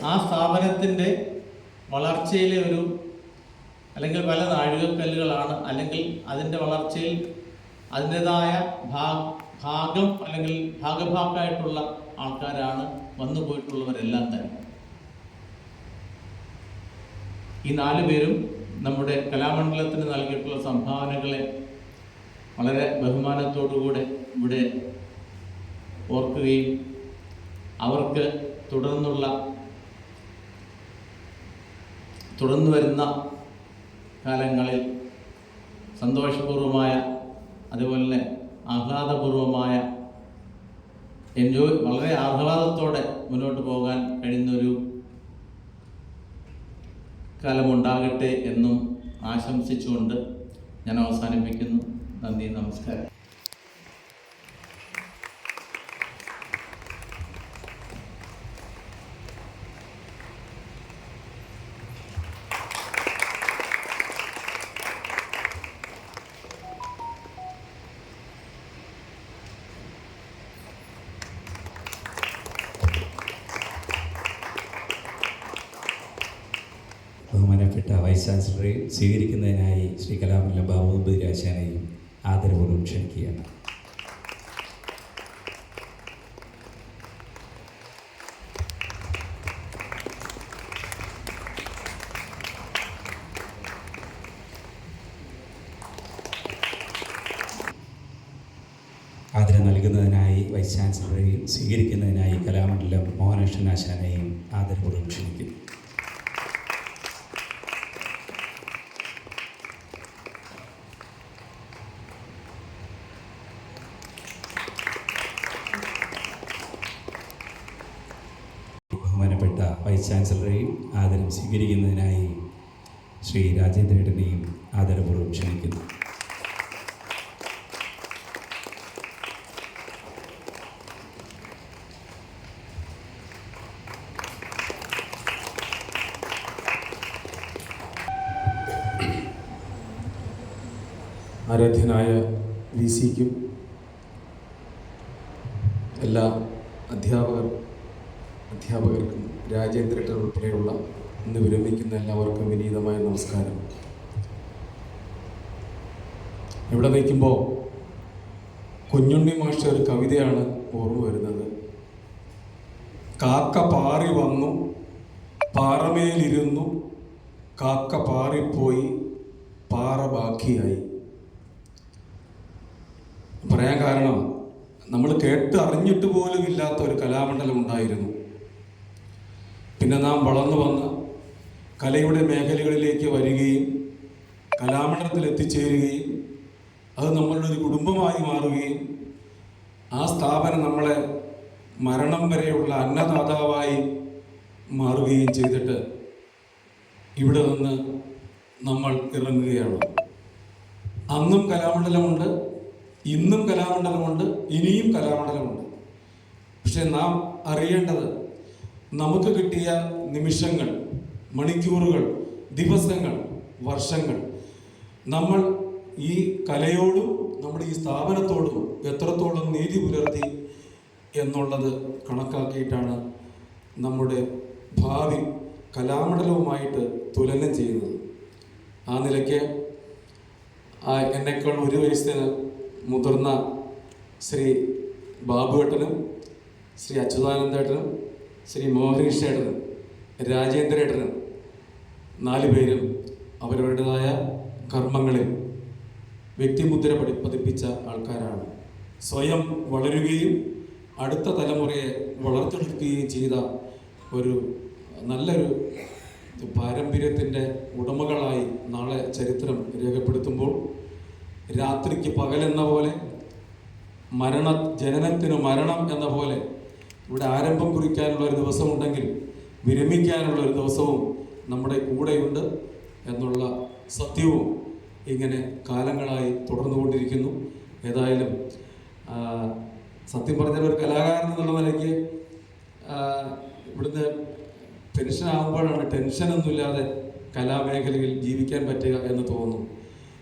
ആ സ്ഥാപനത്തിൻ്റെ വളർച്ചയിലെ അല്ലെങ്കിൽ പല നാഴികക്കല്ലുകളാണ്, അല്ലെങ്കിൽ അതിൻ്റെ വളർച്ചയിൽ അതിൻ്റെതായ ഭാഗം അല്ലെങ്കിൽ ഭാഗഭാക്കായിട്ടുള്ള ആൾക്കാരാണ് വന്നു പോയിട്ടുള്ളവരെല്ലാം തന്നെ. ഈ 4 പേരും നമ്മുടെ കലാമണ്ഡലത്തിന് നൽകിയിട്ടുള്ള സംഭാവനകളെ വളരെ ബഹുമാനത്തോടുകൂടെ ഇവിടെ ഓർക്കുകയും അവർക്ക് തുടർന്നു വരുന്ന കാലങ്ങളിൽ സന്തോഷപൂർവമായ അതുപോലെ തന്നെ ആഹ്ലാദപൂർവമായ വളരെ ആഹ്ലാദത്തോടെ മുന്നോട്ട് പോകാൻ കഴിയുന്നൊരു കാലമുണ്ടാകട്ടെ എന്നും ആശംസിച്ചുകൊണ്ട് ഞാൻ അവസാനിപ്പിക്കുന്നു. നന്ദി, നമസ്കാരം. ബഹുമാനപ്പെട്ട വൈസ് ചാൻസലറെ സ്വീകരിക്കുന്നതിനായി ശ്രീ കലാമണ്ഡലം ബാബു രാജാനെയും ആദരപൂർവ്വം ക്ഷണിക്കുകയാണ്. ആദരം നൽകുന്നതിനായി വൈസ് ചാൻസലറെയും സ്വീകരിക്കുന്നതിനായി കലാമണ്ഡലം മോഹനകൃഷ്ണൻ ആശാനെയും ആദരപൂർവ്വം ക്ഷണിക്കുന്നു. ബഹുമാനപ്പെട്ട വൈസ് ചാൻസലറെയും ആദരം സ്വീകരിക്കുന്നതിനായി ശ്രീ രാജേന്ദ്രേട്ടനെയും ആദരപൂർവ്വം ക്ഷണിക്കുന്നു. ആരാധ്യനായ VC-ക്കും എല്ലാ അധ്യാപകർക്കും രാജേന്ദ്രേട്ടൻ ഉൾപ്പെടെയുള്ള ഇന്ന് വിരമിക്കുന്ന എല്ലാവർക്കും വിനീതമായ നമസ്കാരം. ഇവിടെ നിൽക്കുമ്പോൾ കുഞ്ഞുണ്ണി മാഷ് ഒരു കവിതയാണ് ഓർമ്മ വരുന്നത്. കാക്ക പാറി വന്നു, പാറമേലിരുന്നു, കാക്ക പാറിപ്പോയി, പാറ ബാക്കിയായി. പറയാൻ കാരണം, നമ്മൾ കേട്ട് അറിഞ്ഞിട്ട് പോലും ഇല്ലാത്ത ഒരു കലാമണ്ഡലം ഉണ്ടായിരുന്നു. പിന്നെ നാം വളർന്നു വന്ന് കലയുടെ മേഖലകളിലേക്ക് വരികയും കലാമണ്ഡലത്തിൽ എത്തിച്ചേരുകയും അത് നമ്മളുടെ ഒരു കുടുംബമായി മാറുകയും ആ സ്ഥാപനം നമ്മളെ മരണം വരെയുള്ള അന്നദാതാവായി മാറുകയും ചെയ്തിട്ട് ഇവിടെ നിന്ന് നമ്മൾ ഇറങ്ങുകയാണ്. അന്നും കലാമണ്ഡലമുണ്ട്, ഇന്നും കലാമണ്ഡലമുണ്ട്, ഇനിയും കലാമണ്ഡലമുണ്ട്. പക്ഷെ നാം അറിയേണ്ടത്, നമുക്ക് കിട്ടിയ നിമിഷങ്ങൾ, മണിക്കൂറുകൾ, ദിവസങ്ങൾ, വർഷങ്ങൾ നമ്മൾ ഈ കലയോടും നമ്മുടെ ഈ സ്ഥാപനത്തോടും എത്രത്തോളം നീതി പുലർത്തി എന്നുള്ളത് കണക്കാക്കിയിട്ടാണ് നമ്മുടെ ഭാവി കലാമണ്ഡലവുമായിട്ട് തുലനം ചെയ്യുന്നത്. ആ നിലയ്ക്ക് എന്നെക്കാൾ 1 വയസ്സിന് മുതിർന്ന ശ്രീ ബാബുവേട്ടനും ശ്രീ അച്യുതാനന്ദേട്ടനും ശ്രീ മോഹനകൃഷ്ണേട്ടനും രാജേന്ദ്രേട്ടനും 4 പേരും അവരവരുടേതായ കർമ്മങ്ങളിൽ വ്യക്തിമുദ്ര പതിപ്പിച്ച ആൾക്കാരാണ്. സ്വയം വളരുകയും അടുത്ത തലമുറയെ വളർത്തെടുക്കുകയും ചെയ്ത ഒരു നല്ലൊരു പാരമ്പര്യത്തിൻ്റെ ഉടമകളായി നാളെ ചരിത്രം രേഖപ്പെടുത്തുമ്പോൾ, രാത്രിക്ക് പകലെന്ന പോലെ, ജനനത്തിന് മരണം എന്ന പോലെ ഇവിടെ ആരംഭം കുറിക്കാനുള്ള ഒരു ദിവസമുണ്ടെങ്കിൽ വിരമിക്കാനുള്ള ഒരു ദിവസവും നമ്മുടെ കൂടെയുണ്ട് എന്നുള്ള സത്യവും ഇങ്ങനെ കാലങ്ങളായി തുടർന്നുകൊണ്ടിരിക്കുന്നു. ഏതായാലും സത്യം പറഞ്ഞാൽ ഒരു കലാകാരൻ എന്നുള്ള നിലയ്ക്ക് ഇവിടുന്ന് പെൻഷനാകുമ്പോഴാണ് ടെൻഷനൊന്നുമില്ലാതെ കലാമേഖലയിൽ ജീവിക്കാൻ പറ്റുക എന്ന് തോന്നുന്നു.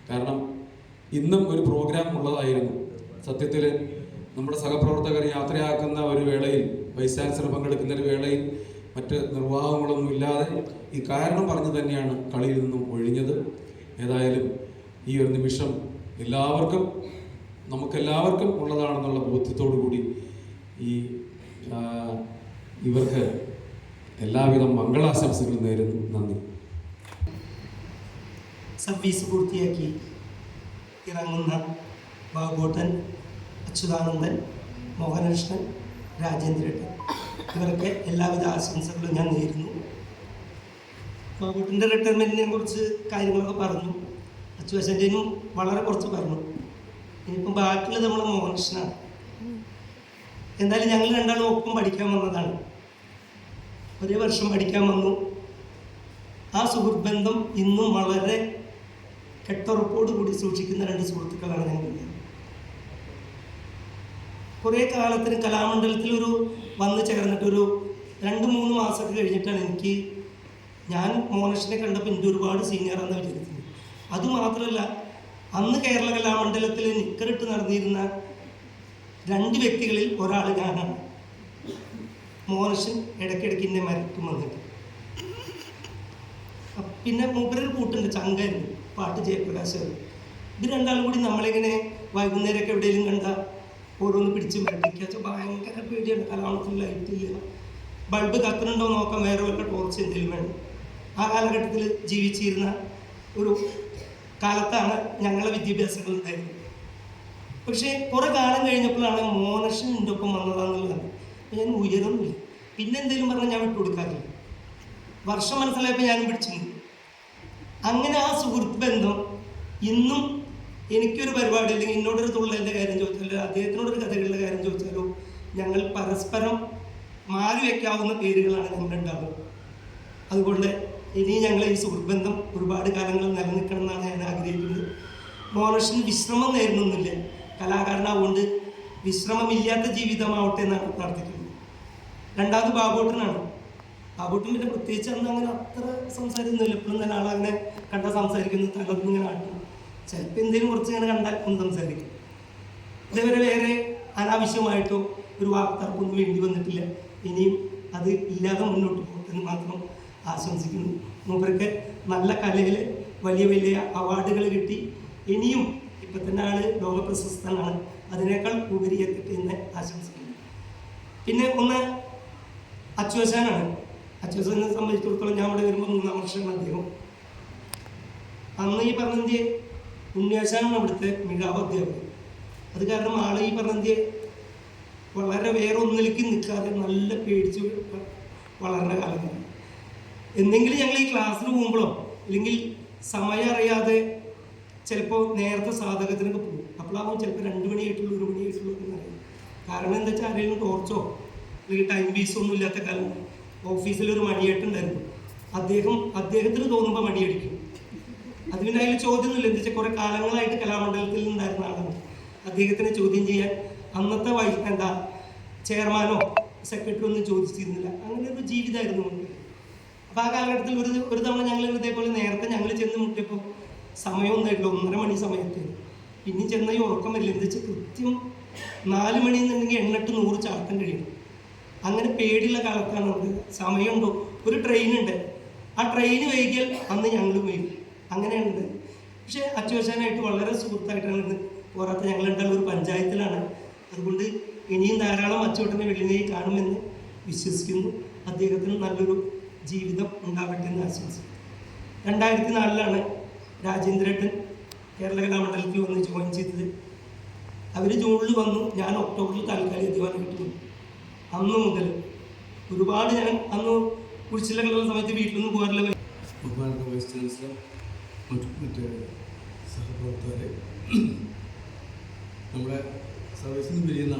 കാരണം ഇന്നും ഒരു പ്രോഗ്രാം ഉള്ളതായിരുന്നു. സത്യത്തിൽ നമ്മുടെ സഹപ്രവർത്തകർ യാത്രയാക്കുന്ന ഒരു വേളയിൽ, വൈസ് ചാൻസലർ പങ്കെടുക്കുന്ന ഒരു വേളയിൽ മറ്റ് നിർവാഹങ്ങളൊന്നും ഇല്ലാതെ ഈ കാരണം പറഞ്ഞ് തന്നെയാണ് കളിയിൽ നിന്നും ഒഴിഞ്ഞത്. ഏതായാലും ഈ ഒരു നിമിഷം നമുക്കെല്ലാവർക്കും ഉള്ളതാണെന്നുള്ള ബോധ്യത്തോടു കൂടി ഇവർക്ക് എല്ലാവിധ മംഗളാശംസകളും നേരുന്നു. നന്ദി. സർവീസ് പൂർത്തിയാക്കി ഇറങ്ങുന്ന ബാബുട്ടൻ, അച്യുതാനന്ദൻ, മോഹനകൃഷ്ണൻ, രാജേന്ദ്രൻ ഇവർക്ക് എല്ലാവിധ ആശംസകളും ഞാൻ നേരുന്നു. ബാബുട്ടൻ്റെ റിട്ടയർമെൻറ്റിനെ കുറിച്ച് കാര്യങ്ങളൊക്കെ പറഞ്ഞു, അച്യുതാനന്ദനും വളരെ കുറച്ച് പറഞ്ഞു. ഇനിയിപ്പം ബാക്കിയുള്ളത് നമ്മളെ മോഹനകൃഷ്ണനാണ്. എന്തായാലും ഞങ്ങൾ രണ്ടാളും ഒപ്പം പഠിക്കാൻ വന്നതാണ്, ഒരേ വർഷം പഠിക്കാൻ വന്നു. ആ സുഹൃത്ത് ബന്ധം ഇന്നും വളരെ കെട്ടുറപ്പോട് കൂടി സൂക്ഷിക്കുന്ന രണ്ട് സുഹൃത്തുക്കളാണ് ഞങ്ങൾ. കുറേ കാലത്തിന് കലാമണ്ഡലത്തിൽ വന്ന് ചേർന്നിട്ട് 2-3 മാസമൊക്കെ കഴിഞ്ഞിട്ടാണ് ഞാൻ മോഹനകൃഷ്ണനെ കണ്ടപ്പോൾ എനിക്ക് ഒരുപാട് സീനിയറാണെന്ന് വിചാരിക്കുന്നത്. അതുമാത്രമല്ല, അന്ന് കേരള കലാമണ്ഡലത്തിൽ നിക്കറിട്ട് നടന്നിരുന്ന 2 വ്യക്തികളിൽ ഒരാൾ ഞാനാണ്. മോഹനകൃഷ്ണൻ ഇടയ്ക്കിടയ്ക്ക് എന്നെ മരക്കും വന്നിട്ട്. പിന്നെ മൂപ്പരൊരു കൂട്ടുണ്ട്, ചങ്കായിരുന്നു, പാട്ട് ജയപ്രകാശ്. ഇത് രണ്ടാളും കൂടി നമ്മളിങ്ങനെ വൈകുന്നേരമൊക്കെ എവിടെയെങ്കിലും കണ്ട ഓരോന്ന് പിടിച്ച് മരപ്പിക്കുക. ഭയങ്കര പേടിയാണ്. കലാമത്തിൽ ലൈറ്റില്ല, ബൾബ് കത്തുന്നുണ്ടോ നോക്കാൻ വേറെ വല്ല ടോർച്ച് എന്തെങ്കിലും വേണം. ആ കാലഘട്ടത്തിൽ ജീവിച്ചിരുന്ന ഒരു കാലത്താണ് ഞങ്ങളെ വിദ്യാഭ്യാസങ്ങൾ ഉണ്ടായിരുന്നത്. പക്ഷേ കുറേ കാലം കഴിഞ്ഞപ്പോഴാണ് മോഹനകൃഷ്ണൻ എൻ്റെ ഒപ്പം വന്നതാണെന്നുള്ളത്. ഞാൻ ഉയരുന്നില്ല, പിന്നെ എന്തെങ്കിലും പറഞ്ഞാൽ ഞാൻ വിട്ടുകൊടുക്കാറില്ല. വർഷം മനസ്സിലായപ്പോൾ ഞാനും പിടിച്ചു. അങ്ങനെ ആ സുഹൃത്ത് ബന്ധം ഇന്നും എനിക്കൊരു പരിപാടി അല്ലെങ്കിൽ എന്നോടൊരു തുള്ളലിൻ്റെ കാര്യം ചോദിച്ചാലോ അദ്ദേഹത്തിനോടൊരു കഥകളുടെ കാര്യം ചോദിച്ചാലോ ഞങ്ങൾ പരസ്പരം മാറി വയ്ക്കാവുന്ന പേരുകളാണ് ഞങ്ങളുണ്ടാവുക. അതുകൊണ്ട് ഇനി ഞങ്ങൾ ഈ സുഹൃത്ത് ബന്ധം ഒരുപാട് കാലങ്ങൾ നിലനിൽക്കണം എന്നാണ് ഞാൻ ആഗ്രഹിക്കുന്നത്. മോഹനകൃഷ്ണൻ വിശ്രമം നേരുന്നൊന്നുമില്ല, കലാകാരനാവുകൊണ്ട് വിശ്രമമില്ലാത്ത ജീവിതമാവട്ടെ എന്നാണ് പ്രാർത്ഥിക്കുന്നത്. രണ്ടാമത് ബാബുട്ടനാണ്. ബാബുട്ടൻ പിന്നെ പ്രത്യേകിച്ച് അന്ന് അങ്ങനെ അത്ര സംസാരിക്കുന്നില്ല. എപ്പോഴും തന്നെ ആളങ്ങനെ കണ്ടാൽ സംസാരിക്കുന്നു, തലൊന്നിങ്ങനെ ആട്ടും, ചിലപ്പോൾ എന്തെങ്കിലും കുറച്ച് ഇങ്ങനെ കണ്ടാൽ ഒന്ന് സംസാരിക്കും. ഇതേവരെ വേറെ അനാവശ്യമായിട്ടോ ഒരു വാർത്തർക്കൊന്നും വേണ്ടി വന്നിട്ടില്ല. ഇനിയും അത് ഇല്ലാതെ മുന്നോട്ട് പോകട്ടെന്ന് മാത്രം ആശംസിക്കുന്നു. മൂപ്പർക്ക് നല്ല കലയിൽ വലിയ വലിയ അവാർഡുകൾ കിട്ടി. ഇനിയും ഇപ്പം തന്നെ ആൾ ലോകപ്രശസ്തനാണ്, അതിനേക്കാൾ ഉപരി എത്തിയിട്ട് എന്ന് ആശംസിക്കുന്നു. പിന്നെ ഒന്ന് അച്യുതാനന്ദനാണ്. അച്യുതാനന്ദനെ സംബന്ധിച്ചിടത്തോളം ഞാൻ ഇവിടെ വരുമ്പോൾ 3-ാം വർഷമാണ് അദ്ദേഹം. അന്ന് ഈ പറഞ്ഞ ഉണ്ണിയാശാനാണ് അവിടുത്തെ മികവ് അധ്യാപകൻ. അത് കാരണം ആൾ ഈ പറഞ്ഞ വളരെ വേറെ ഒന്നിലേക്ക് നിൽക്കാതെ നല്ല പേടിച്ച് വളർന്ന കാലമാണ്. എന്തെങ്കിലും ഞങ്ങൾ ഈ ക്ലാസ്സിൽ പോകുമ്പോഴോ അല്ലെങ്കിൽ സമയം അറിയാതെ ചിലപ്പോൾ നേരത്തെ സാധകത്തിനൊക്കെ പോകും. അപ്പോഴാവും ചിലപ്പോൾ 2 മണിയായിട്ടുള്ളൂ 1 മണിയായിട്ടുള്ളൂ എന്നറിയാം. കാരണം എന്താ വെച്ചാൽ ആരെങ്കിലും ടോർച്ചോ അല്ലെങ്കിൽ ടൈം പീസോ ഒന്നും ഇല്ലാത്ത കാലം. ഓഫീസിലൊരു മണിയേട്ടുണ്ടായിരുന്നു, അദ്ദേഹത്തിന് തോന്നുമ്പോൾ മണിയടിക്കും. അത് പിന്നെ അതിൽ ചോദ്യമൊന്നുമില്ല. എന്താ വെച്ചാൽ കുറേ കാലങ്ങളായിട്ട് കലാമണ്ഡലത്തിൽ ഉണ്ടായിരുന്ന ആളാണ്. അദ്ദേഹത്തിനെ ചോദ്യം ചെയ്യാൻ അന്നത്തെ ചെയർമാനോ സെക്രട്ടറി ഒന്നും ചോദിച്ചിരുന്നില്ല. അങ്ങനെ ഒരു ജീവിതമായിരുന്നു. അപ്പോൾ ആ കാലഘട്ടത്തിൽ ഒരു തവണ ഞങ്ങൾ ഇതേപോലെ നേരത്തെ ഞങ്ങൾ ചെന്ന് മുട്ടിയപ്പോൾ സമയമൊന്നായിട്ടില്ല, 1:30 മണി സമയത്ത്. പിന്നെ ചെന്ന ഈ ഉറക്കം വരില്ല. എന്താ വെച്ചാൽ കൃത്യം 4 മണി എന്നുണ്ടെങ്കിൽ 8-100 ചാട്ടം കഴിയും. അങ്ങനെ പേടിയുള്ള കാലത്താണ് നമുക്ക് സമയമുണ്ടോ. ഒരു ട്രെയിനുണ്ട്, ആ ട്രെയിൻ വൈകിയാൽ അന്ന് ഞങ്ങളും വൈകും. അങ്ങനെയാണത്. പക്ഷേ അച്യുതാനന്ദനായിട്ട് വളരെ സുഹൃത്തായിട്ടാണ് പോരാത്ത ഞങ്ങൾ രണ്ടാളും ഒരു പഞ്ചായത്തിലാണ്. അതുകൊണ്ട് ഇനിയും ധാരാളം അച്ചുവേട്ടനെ വെള്ളിനെയും കാണുമെന്ന് വിശ്വസിക്കുന്നു. അദ്ദേഹത്തിന് നല്ലൊരു ജീവിതം ഉണ്ടാവട്ടെ എന്ന് ആശംസിക്കുന്നു. 2004 രാജേന്ദ്രേട്ടൻ കേരള കലാമണ്ഡലത്തിൽ വന്ന് ജോയിൻ ചെയ്തത്. അവർ ജൂണിൽ വന്നു, ഞാൻ ഒക്ടോബറിൽ താൽക്കാലിക അധ്യാപകനായിട്ട് വന്നു. അന്ന് മുതൽ ഒരുപാട് ഞാൻ അന്ന് കുഴിച്ചിലകളുള്ള സമയത്ത് വീട്ടിലൊന്നും പോകാറില്ല. ബഹുമാനപ്പെട്ട വൈസ് ചാൻസലർ, മറ്റ് സഹപ്രവർത്തകരെ, നമ്മുടെ സർവീസിൽ നിന്ന് പിരിയുന്ന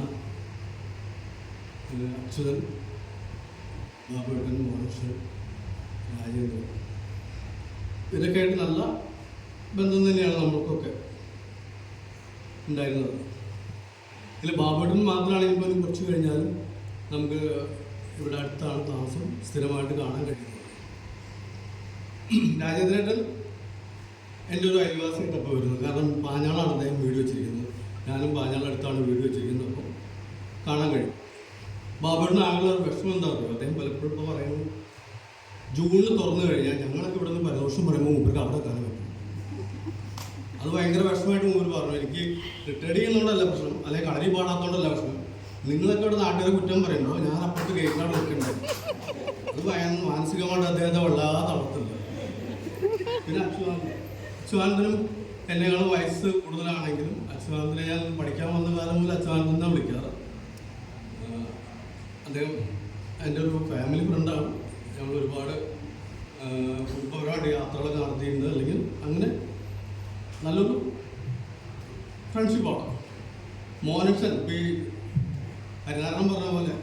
അച്യുതൻ, ബാബുട്ടൻ, മോഹനകൃഷ്ണൻ, രാജേന്ദ്രൻ, ഇതൊക്കെ ആയിട്ട് നല്ല ബന്ധം തന്നെയാണ് നമ്മൾക്കൊക്കെ ഉണ്ടായിരുന്നത്. ഇതിൽ ബാബുട്ടൻ മാത്രമാണെങ്കിൽ പോലും കുറച്ച് കഴിഞ്ഞാലും നമുക്ക് ഇവിടെ അടുത്താണ് താമസം, സ്ഥിരമായിട്ട് കാണാൻ കഴിയുന്നത്. രാജേന്ദ്രേട്ടൻ എൻ്റെ ഒരു അയൽവാസിയായിട്ടപ്പോൾ വരുന്നത്. കാരണം പാഞ്ഞാളാണ് അദ്ദേഹം വീട് വെച്ചിരിക്കുന്നത്, ഞാനും പാഞ്ഞാളടുത്താണ് വീട് വെച്ചിരിക്കുന്നത്. അപ്പോൾ കാണാൻ കഴിയും. ബാബുവിന് ആകെയുള്ള ഒരു വിഷമം എന്താ പറയുക, അദ്ദേഹം പലപ്പോഴും ഇപ്പോൾ പറയുന്നു ജൂണിൽ തുറന്നു കഴിഞ്ഞാൽ ഞങ്ങളൊക്കെ ഇവിടെ നിന്ന് പരദോഷം പറയുമ്പോൾ മൂപ്പർക്ക് അവിടെ എത്താൻ പറ്റും. അത് ഭയങ്കര വിഷമമായിട്ട് മൂപ്പർ പറഞ്ഞു. എനിക്ക് റിട്ടയർഡ് ചെയ്യുന്നതുകൊണ്ടല്ല പ്രശ്നം, അല്ലെങ്കിൽ കളരി പാടാത്തതുകൊണ്ടല്ല പ്രശ്നം, നിങ്ങളൊക്കെ ഇവിടെ നാട്ടുകാരെ കുറ്റം പറയുമ്പോൾ ഞാൻ അപ്പുറത്ത് കേൾക്കാണ്ട് നിൽക്കണ്ടേ. അത് മാനസികമായിട്ട് അദ്ദേഹത്തെ വല്ലാതെ തളർത്തില്ല. പിന്നെ അച്യുതാനന്ദനും എന്നെക്കാളും വയസ്സ് കൂടുതലാണെങ്കിലും അച്യുതാനന്ദനെ ഞാൻ പഠിക്കാൻ വന്ന കാലം മുതൽ അച്യുതാനന്ദനാണ് വിളിക്കാറ്. അദ്ദേഹം എൻ്റെ ഒരു ഫാമിലി ഫ്രണ്ടാണ്. ഞങ്ങൾ ഒരുപാട് കുടുംബപരമായിട്ട് യാത്രകളൊക്കെ നടത്തിയിട്ടുണ്ട്. അല്ലെങ്കിൽ അങ്ങനെ നല്ലൊരു ഫ്രണ്ട്ഷിപ്പാണ്. മോനക്ഷൻ ഇപ്പോൾ ഈ ഹരിനാരായണൻ പറഞ്ഞ പോലെ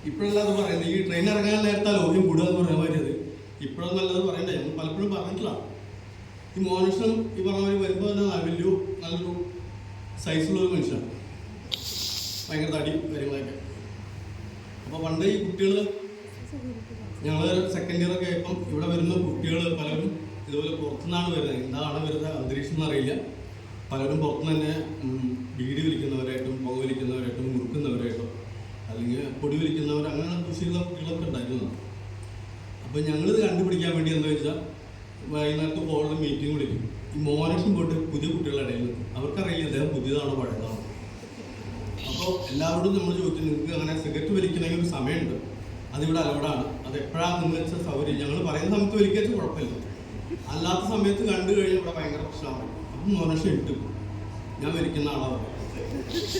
ഇപ്പോഴല്ല അത് പറയുന്നത്, ഈ ട്രെയിൻ ഇറങ്ങാൻ നേരത്തെ ലോഹ്യം കൂടുക എന്ന് പറയാൻ പറ്റിയത് ഇപ്പോഴൊന്നും നല്ലത് പറയണ്ടേ, ഞങ്ങൾ പലപ്പോഴും പറഞ്ഞിട്ടില്ല. ഈ മോനക്ഷൻ ഈ പറഞ്ഞ പോലെ വരുമ്പോൾ തന്നെ നല്ലൊരു സൈസുള്ളൊരു മനുഷ്യനാണ്, ഭയങ്കര തടി കാര്യങ്ങളൊക്കെ. അപ്പോൾ പണ്ട് ഈ കുട്ടികൾ ഞങ്ങൾ സെക്കൻഡ് ഇയർ ഒക്കെ ആയപ്പം ഇവിടെ വരുന്ന കുട്ടികൾ പലരും ഇതുപോലെ പുറത്തുനിന്നാണ് വരുന്നത്. എന്താണ് വരുന്നത് അന്തരീക്ഷം എന്നറിയില്ല. പലരും പുറത്തുനിന്ന് തന്നെ ബീഡി വലിക്കുന്നവരായിട്ടും പുക വലിക്കുന്നവരായിട്ടും മുറുക്കുന്നവരായിട്ടും അല്ലെങ്കിൽ പൊടി വലിക്കുന്നവർ അങ്ങനെ കൃഷിയുള്ള കുട്ടികളൊക്കെ ഉണ്ടായിരുന്നു. അപ്പോൾ ഞങ്ങളിത് കണ്ടുപിടിക്കാൻ വേണ്ടി എന്താ വെച്ചാൽ വൈകുന്നേരത്ത് ഹോളിൽ മീറ്റിംഗ് വിളിക്കും. ഈ മോനക്ഷൻ പോയിട്ട് പുതിയ കുട്ടികളുടെ ഇടയിൽ നിൽക്കും. അവർക്കറിയില്ല അദ്ദേഹം പുതിയതാണോ പഴയതാണോ. അപ്പോൾ എല്ലാവരോടും നമ്മൾ ചോദിക്കും, നിങ്ങൾക്ക് അങ്ങനെ സിഗരറ്റ് വലിക്കണമെങ്കിൽ ഒരു സമയമുണ്ട്, അതിവിടെ അലൗഡാണ്, അത് എപ്പോഴാണ് നിങ്ങൾ വെച്ച സൗകര്യം, ഞങ്ങൾ പറയുന്ന സമയത്ത് വലിക്കാച്ച കുഴപ്പമില്ല, അല്ലാത്ത സമയത്ത് കണ്ടു കഴിഞ്ഞാൽ ഇവിടെ ഭയങ്കര പ്രശ്നമാണ്. അപ്പം മോനക്ഷൻ ഇട്ടു ഞാൻ വലിക്കുന്ന ആളാണ്.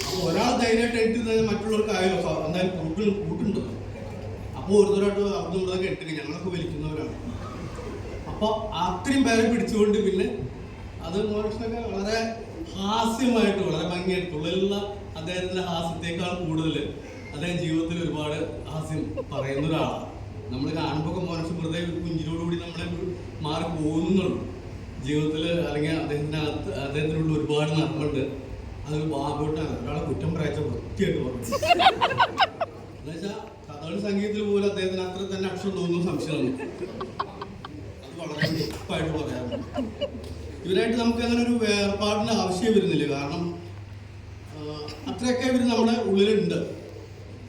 അപ്പോൾ ഒരാൾ ധൈര്യമായിട്ട് ഇട്ട് മറ്റുള്ളവർക്കായാലോ എന്തായാലും കൂട്ടുണ്ട്. അപ്പോൾ ഓരോരുത്തരായിട്ട് അവിടെ ഇവിടെയൊക്കെ ഇട്ടിട്ട് ഞങ്ങളൊക്കെ വലിക്കുന്നവരാണ്. അപ്പോൾ അത്രയും പേരെ പിടിച്ചുകൊണ്ട് പിന്നെ അത് മോനക്ഷനൊക്കെ വളരെ ഹാസ്യമായിട്ട് വളരെ ഭംഗിയായിട്ട് തുള്ളിലുള്ള അദ്ദേഹത്തിൻ്റെ ഹാസ്യത്തേക്കാൾ കൂടുതൽ അദ്ദേഹം ജീവിതത്തിൽ ഒരുപാട് ഹാസ്യം പറയുന്ന ഒരാളാണ്. നമ്മൾ കാണുമ്പോൾ മോനക്ഷൻ വെറുതെ കുഞ്ഞിനോടുകൂടി നമ്മളെ മാറി പോകുന്നുള്ളൂ. ജീവിതത്തിൽ അല്ലെങ്കിൽ അദ്ദേഹത്തിനുള്ള ഒരുപാട് നന്മയുണ്ട്. അതൊരു ബാബുട്ടാണ് ഒരാളെ കുറ്റം പറയച്ച വൃത്തിയായിട്ട് പറഞ്ഞു. എന്നുവെച്ചാൽ കഥകളി സംഗീതത്തിൽ പോലും അദ്ദേഹത്തിന് അത്ര തന്നെ അക്ഷരം തോന്നുന്ന സംശയമാണ്. അത് വളരെ ഉറപ്പായിട്ട് പറയാറുണ്ട്. ഇവരായിട്ട് നമുക്ക് അങ്ങനെ ഒരു വേർപാടിൻ്റെ ആവശ്യം വരുന്നില്ല. കാരണം അത്രയൊക്കെ ഇവർ നമ്മുടെ ഉള്ളിലുണ്ട്.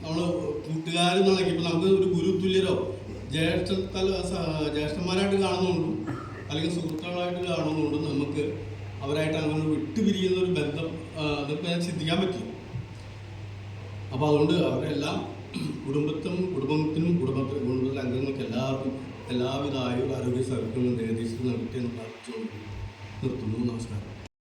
നമ്മൾ കൂട്ടുകാരെന്നുണ്ടെങ്കിൽ ഇപ്പം നമുക്ക് ഒരു ഗുരുതുല്യരോ ജ്യേഷ്ഠന്മാരായിട്ട് കാണുന്നുണ്ടും അല്ലെങ്കിൽ സുഹൃത്തുക്കളായിട്ട് കാണുന്നുണ്ടും നമുക്ക് അവരായിട്ട് അങ്ങനെ വിട്ടുപിരിയുന്ന ഒരു ബന്ധം അതൊക്കെ ചിന്തിക്കാൻ പറ്റും. അപ്പോൾ അതുകൊണ്ട് അവരെല്ലാം കുടുംബത്തിലെ അംഗങ്ങൾക്ക് എല്ലാവർക്കും എല്ലാവിധ ആരോഗ്യ സൗകര്യങ്ങളും നിർദ്ദേശിച്ച് നൽകട്ടെ എന്ന് പ്രാർത്ഥിച്ചുകൊണ്ട് നിർത്തുന്നു. നമസ്കാരം.